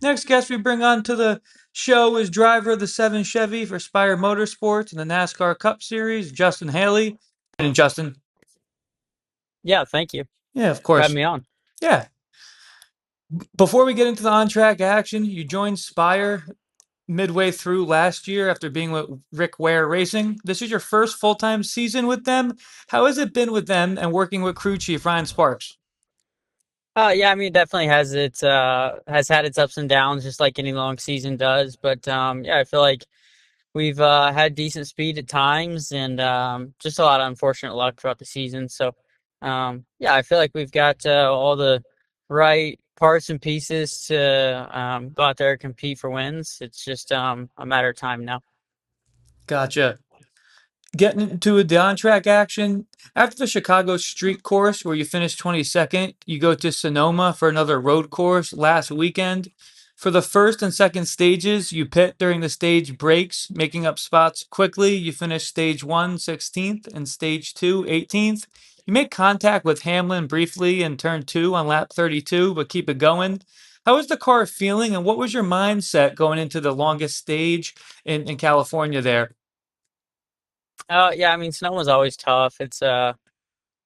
Next guest we bring on to the show is driver of the 7 Chevy for Spire Motorsports in the NASCAR Cup Series, Justin Haley. And Justin, Yeah, thank you yeah, of for having course. me on. Yeah. Before we get into the on-track action, you joined Spire midway through last year after being with Rick Ware Racing. This is your first full-time season with them. How has it been with them and working with crew chief Ryan Sparks? Yeah, I mean, it definitely has had its ups and downs, just like any long season does. But yeah, I feel like we've had decent speed at times, and just a lot of unfortunate luck throughout the season. So yeah, I feel like we've got all the right parts and pieces to go out there and compete for wins. It's just a matter of time now. Gotcha. Getting into the on-track action, after the Chicago Street Course, where you finished 22nd, you go to Sonoma for another road course last weekend. For the first and second stages, you pit during the stage breaks, making up spots quickly. You finish stage one, 16th, and stage two, 18th. You make contact with Hamlin briefly in turn two on lap 32, but keep it going. How was the car feeling, and what was your mindset going into the longest stage in California there? Yeah, I mean, snow was always tough. It's a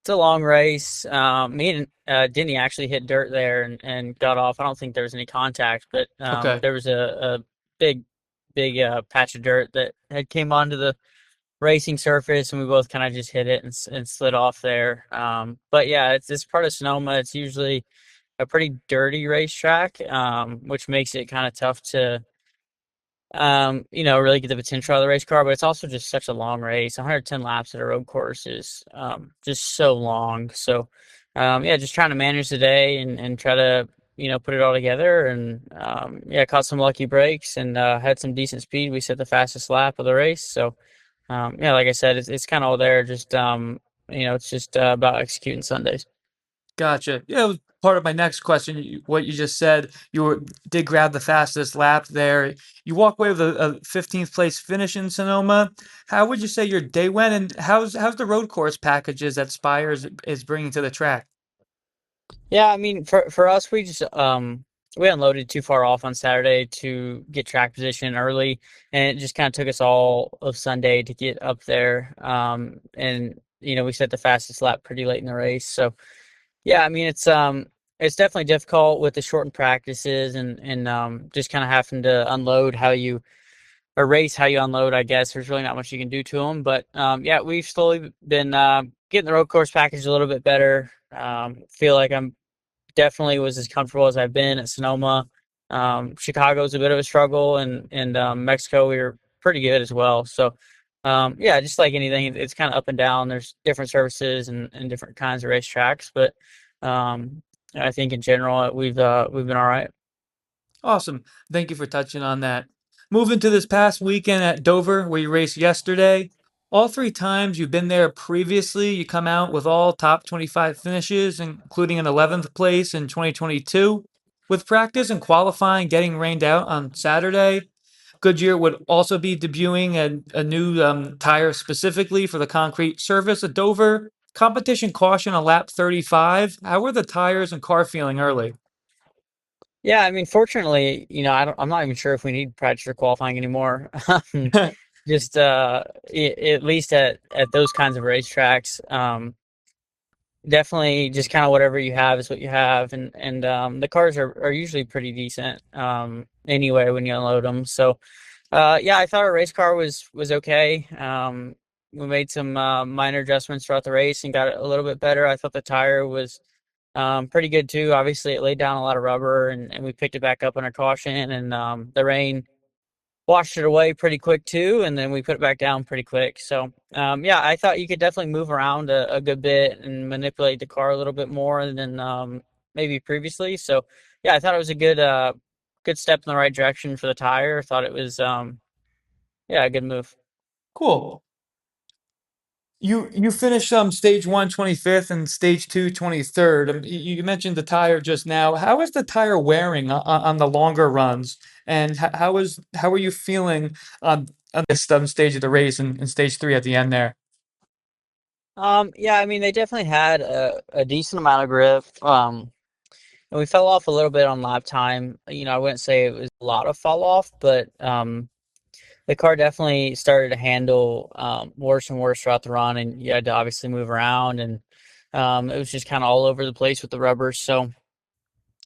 long race. Me and Denny actually hit dirt there and got off. I don't think there was any contact, but Okay. there was a big, big patch of dirt that had came onto the racing surface, and we both kind of just hit it and slid off there. But yeah, it's part of Sonoma. It's usually a pretty dirty racetrack, which makes it kind of tough to really get the potential out of the race car, but it's also just such a long race. 110 laps at a road course is just so long. So, yeah, just trying to manage the day and try to, put it all together. And yeah, caught some lucky breaks and had some decent speed. We set the fastest lap of the race. So, yeah, like I said, it's kind of all there. Just, it's just about executing Sundays. Gotcha. Yeah, it was part of my next question. What you just said, did grab the fastest lap there. You walk away with a 15th place finish in Sonoma. How would you say your day went, and how's the road course packages that Spires is bringing to the track? Yeah, I mean, for us, we unloaded too far off on Saturday to get track position early, and it just kind of took us all of Sunday to get up there. And we set the fastest lap pretty late in the race. So yeah, I mean, it's definitely difficult with the shortened practices and just kind of having to unload how you or race how you unload. I guess there's really not much you can do to them, but yeah, we've slowly been getting the road course package a little bit better. Feel like I'm definitely was as comfortable as I've been at Sonoma. Chicago's a bit of a struggle, and Mexico we were pretty good as well. So yeah, just like anything, it's kind of up and down. There's different services and different kinds of racetracks, but I think in general we've been all right. Awesome. Thank you for touching on that. Moving to this past weekend at Dover, where you raced yesterday. All three times you've been there previously, you come out with all top 25 finishes, including an 11th place in 2022. With practice and qualifying getting rained out on Saturday, Goodyear would also be debuting a new tire specifically for the concrete surface at Dover. Competition caution on lap 35. How were the tires and car feeling early? Yeah, I mean, fortunately, I'm not even sure if we need practice or qualifying anymore. Just at least at those kinds of racetracks. Definitely just kind of whatever you have is what you have, and the cars are usually pretty decent anyway when you unload them. So yeah, I thought our race car was okay. We made some minor adjustments throughout the race and got it a little bit better. I thought the tire was pretty good too. Obviously, it laid down a lot of rubber, and we picked it back up under caution, and the rain washed it away pretty quick too, and then we put it back down pretty quick. So yeah, I thought you could definitely move around a good bit and manipulate the car a little bit more than maybe previously. So yeah, I thought it was a good step in the right direction for the tire. I thought it was yeah, a good move. Cool. You finished stage one 25th and stage two 23rd. You mentioned the tire just now. How is the tire wearing on the longer runs? And how are you feeling on this stage of the race and stage three at the end there? Yeah, I mean they definitely had a decent amount of grip. and we fell off a little bit on lap time. I wouldn't say it was a lot of fall off, but the car definitely started to handle worse and worse throughout the run, and you had to obviously move around, and it was just kind of all over the place with the rubbers. So,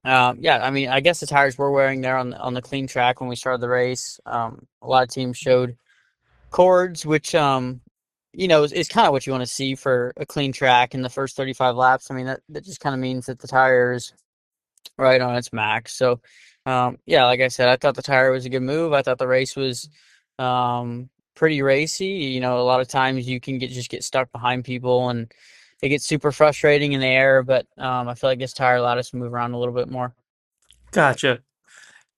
yeah, I mean, I guess the tires were wearing there on the clean track when we started the race. A lot of teams showed cords, which is kind of what you want to see for a clean track in the first 35 laps. I mean, that just kind of means that the tire is right on its max. So, yeah, like I said, I thought the tire was a good move. I thought the race was pretty racy. A lot of times you can just get stuck behind people, and it gets super frustrating in the air. But I feel like this tire allowed us to move around a little bit more. Gotcha.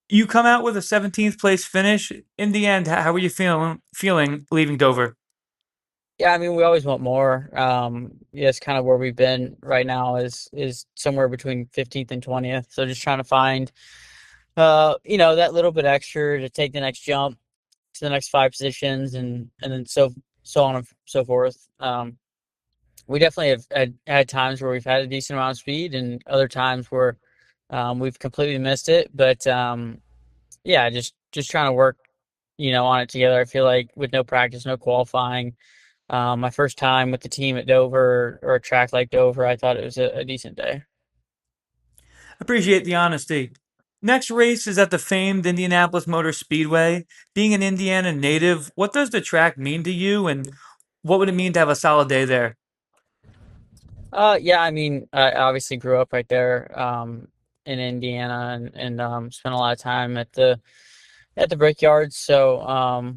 You come out with a 17th place finish. In the end, how are you feeling leaving Dover? Yeah, I mean, we always want more. Yeah, it's kind of where we've been right now is somewhere between 15th and 20th. So just trying to find, that little bit extra to take the next jump to the next five positions, and then so on and so forth. We definitely have had times where we've had a decent amount of speed, and other times where we've completely missed it. But yeah, just trying to work, on it together. I feel like with no practice, no qualifying. My first time with the team at Dover or a track like Dover, I thought it was a decent day. Appreciate the honesty. Next race is at the famed Indianapolis Motor Speedway. Being an Indiana native, what does the track mean to you, and what would it mean to have a solid day there? Yeah, I mean, I obviously grew up right there, in Indiana, and spent a lot of time at the Brickyard. So,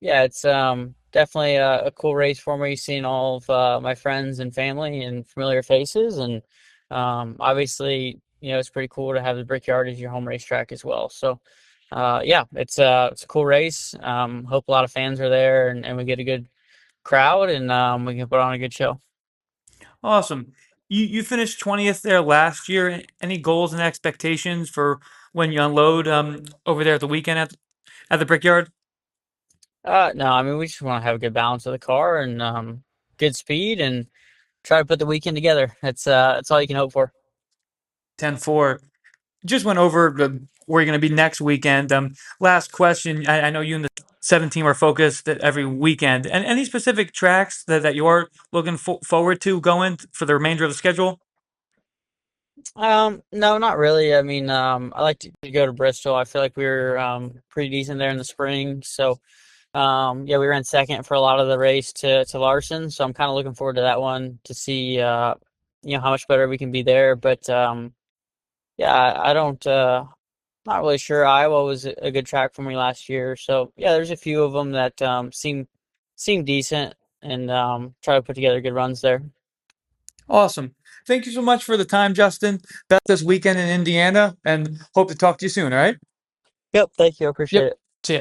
yeah, it's definitely a cool race for me, seeing all of my friends and family and familiar faces, and obviously, it's pretty cool to have the Brickyard as your home racetrack as well. So, yeah, it's a cool race. Hope a lot of fans are there, and we get a good crowd, and we can put on a good show. Awesome. You finished 20th there last year. Any goals and expectations for when you unload over there at the weekend at the Brickyard? No, I mean, we just want to have a good balance of the car and good speed and try to put the weekend together. That's all you can hope for. 10-4. Just went over where you're going to be next weekend. Last question. I know you and the 7 team are focused every weekend. And any specific tracks that you are looking forward to going for the remainder of the schedule? No, not really. I mean, I like to go to Bristol. I feel like we were pretty decent there in the spring. So, yeah, we ran second for a lot of the race to Larson. So I'm kind of looking forward to that one to see, how much better we can be there. But yeah, I don't. Not really sure. Iowa was a good track for me last year. So yeah, there's a few of them that seem decent, and try to put together good runs there. Awesome. Thank you so much for the time, Justin. Best this weekend in Indiana, and hope to talk to you soon. All right. Yep. Thank you. I appreciate Yep. it. See ya.